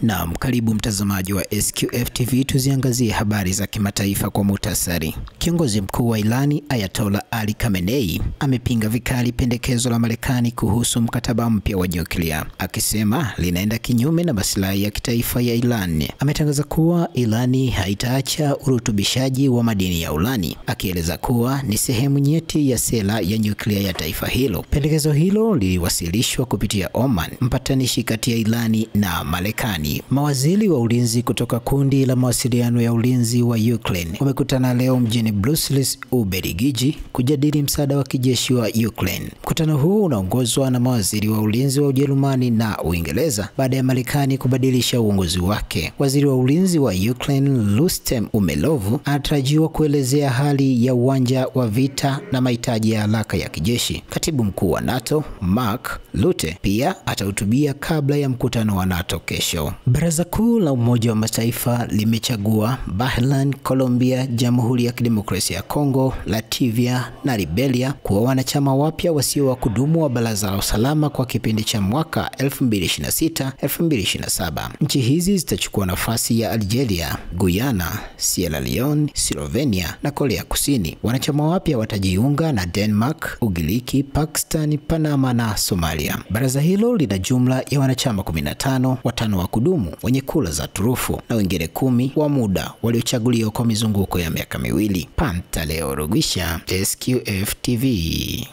Naam, karibu mtazamaji wa SQF TV, tuziangazie habari za kimataifa kwa muhtasari. Kiongozi mkuu wa Irani Ayatollah Ali Khamenei amepinga vikali pendekezo la Marekani kuhusu mkataba mpya wa nyuklia, akisema linaenda kinyume na maslahi ya kitaifa ya Iran. Ametangaza kuwa Irani haitaacha urutubishaji wa madini ya urani, akieleza kuwa ni sehemu nyeti ya sera ya nyuklia ya taifa hilo. Pendekezo hilo liliwasilishwa kupitia Oman, mpatanishi kati ya Irani na Marekani. Mawaziri wa ulinzi kutoka kundi la mawasiliano ya ulinzi wa Ukraine wamekutana leo mjini Brussels, Ubelgiji, kujadili msaada wa kijeshi wa Ukraine. Mkutano huu unaongozwa na mawaziri wa ulinzi wa Ujerumani na Uingereza baada ya Marekani kubadilisha uongozi wake. Waziri wa ulinzi wa Ukraine Rustem Umerov anatarajiwa kuelezea hali ya uwanja wa vita na mahitaji ya haraka ya kijeshi. Katibu mkuu wa NATO Mark Rutte pia atahutubia kabla ya mkutano wa NATO kesho. Baraza Kuu la Umoja wa Mataifa limechagua Bahrain, Colombia, Jamhuri ya Kidemokrasia ya Kongo, Latvia na Liberia kuwa wanachama wapya wasio wa kudumu wa Baraza la Usalama kwa kipindi cha mwaka 2026-2027. Nchi hizi zitachukua nafasi ya Algeria, Guyana, Sierra Leone, Slovenia na Korea Kusini. Wanachama wapya watajiunga na Denmark, Ugiriki, Pakistan, Panama na Somalia. Baraza hilo lina jumla ya wanachama 15, watano wa kudumu wenye kura za turufu na wengine 10 wa muda waliochaguliwa kwa mizunguko ya miaka miwili. Pantaleo Rugwisha, SQF TV.